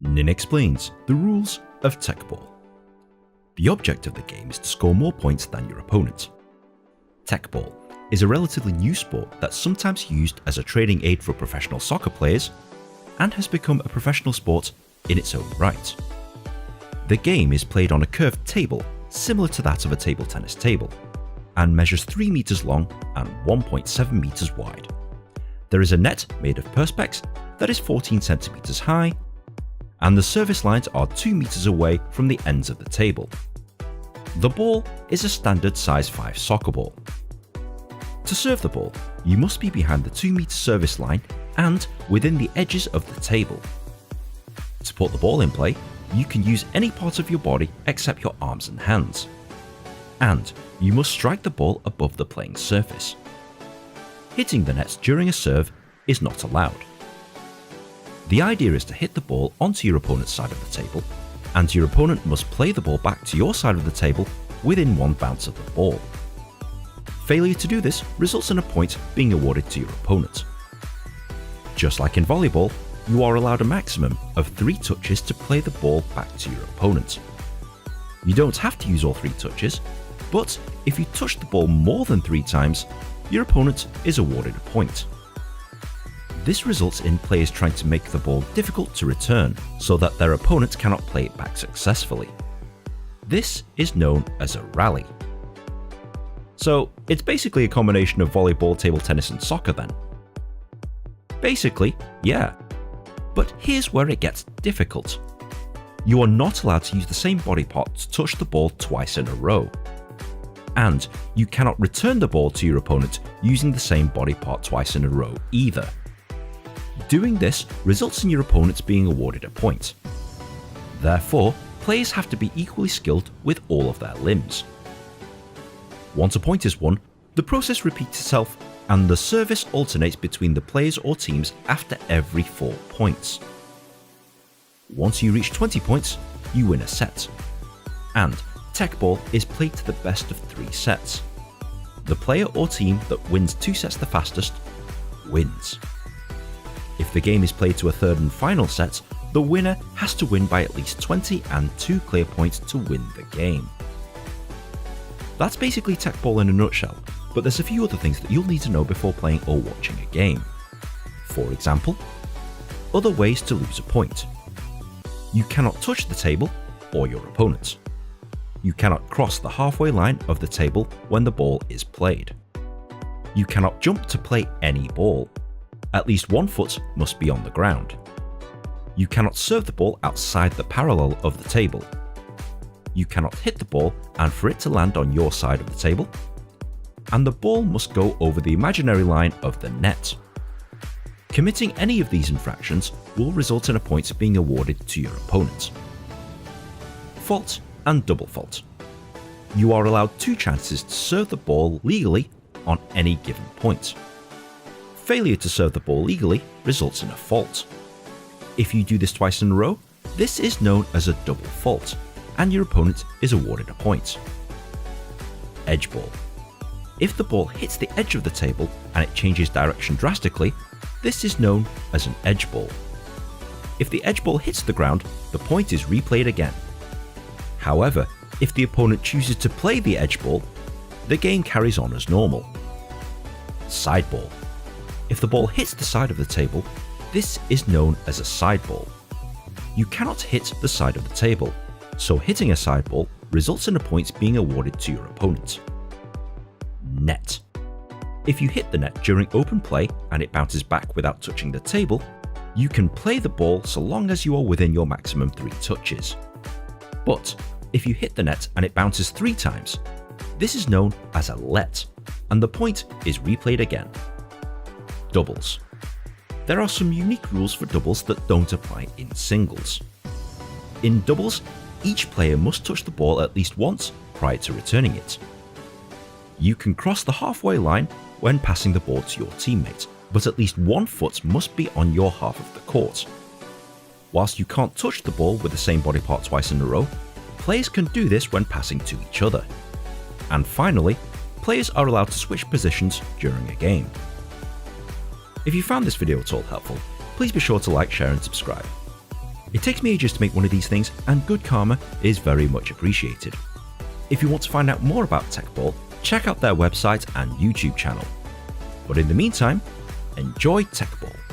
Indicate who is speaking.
Speaker 1: Nin explains the rules of TEQBALL. The object of the game is to score more points than your opponent. TEQBALL is a relatively new sport that's sometimes used as a training aid for professional soccer players and has become a professional sport in its own right. The game is played on a curved table similar to that of a table tennis table and measures 3 meters long and 1.7 meters wide. There is a net made of perspex that is 14 centimeters high, and the service lines are 2 meters away from the ends of the table. The ball is a standard size 5 soccer ball. To serve the ball, you must be behind the 2 meter service line and within the edges of the table. To put the ball in play, you can use any part of your body except your arms and hands. And you must strike the ball above the playing surface. Hitting the nets during a serve is not allowed. The idea is to hit the ball onto your opponent's side of the table, and your opponent must play the ball back to your side of the table within one bounce of the ball. Failure to do this results in a point being awarded to your opponent. Just like in volleyball, you are allowed a maximum of 3 touches to play the ball back to your opponent. You don't have to use all 3 touches, but if you touch the ball more than 3 times, your opponent is awarded a point. This results in players trying to make the ball difficult to return so that their opponent cannot play it back successfully. This is known as a rally. So it's basically a combination of volleyball, table tennis and soccer then. Basically, yeah. But here's where it gets difficult. You are not allowed to use the same body part to touch the ball twice in a row. And you cannot return the ball to your opponent using the same body part twice in a row either. Doing this results in your opponents being awarded a point. Therefore, players have to be equally skilled with all of their limbs. Once a point is won, the process repeats itself and the service alternates between the players or teams after every 4 points. Once you reach 20 points, you win a set. And TEQBALL is played to the best of 3 sets. The player or team that wins 2 sets the fastest wins. If the game is played to a third and final set, the winner has to win by at least 20 and 2 clear points to win the game. That's basically TEQBALL in a nutshell, but there's a few other things that you'll need to know before playing or watching a game. For example, other ways to lose a point. You cannot touch the table or your opponent. You cannot cross the halfway line of the table when the ball is played. You cannot jump to play any ball. At least 1 foot must be on the ground. You cannot serve the ball outside the parallel of the table. You cannot hit the ball and for it to land on your side of the table. And the ball must go over the imaginary line of the net. Committing any of these infractions will result in a point being awarded to your opponent. Fault and double fault. You are allowed 2 chances to serve the ball legally on any given point. Failure to serve the ball legally results in a fault. If you do this twice in a row, this is known as a double fault, and your opponent is awarded a point. Edge ball. If the ball hits the edge of the table and it changes direction drastically, this is known as an edge ball. If the edge ball hits the ground, the point is replayed again. However, if the opponent chooses to play the edge ball, the game carries on as normal. Side ball. If the ball hits the side of the table, this is known as a side ball. You cannot hit the side of the table, so hitting a side ball results in a point being awarded to your opponent. Net. If you hit the net during open play and it bounces back without touching the table, you can play the ball so long as you are within your maximum 3 touches. But if you hit the net and it bounces 3 times, this is known as a let, and the point is replayed again. Doubles. There are some unique rules for doubles that don't apply in singles. In doubles, each player must touch the ball at least once prior to returning it. You can cross the halfway line when passing the ball to your teammate, but at least 1 foot must be on your half of the court. Whilst you can't touch the ball with the same body part twice in a row, players can do this when passing to each other. And finally, players are allowed to switch positions during a game. If you found this video at all helpful, please be sure to like, share and subscribe. It takes me ages to make one of these things, and good karma is very much appreciated. If you want to find out more about TEQBALL, check out their website and YouTube channel. But in the meantime, enjoy TEQBALL.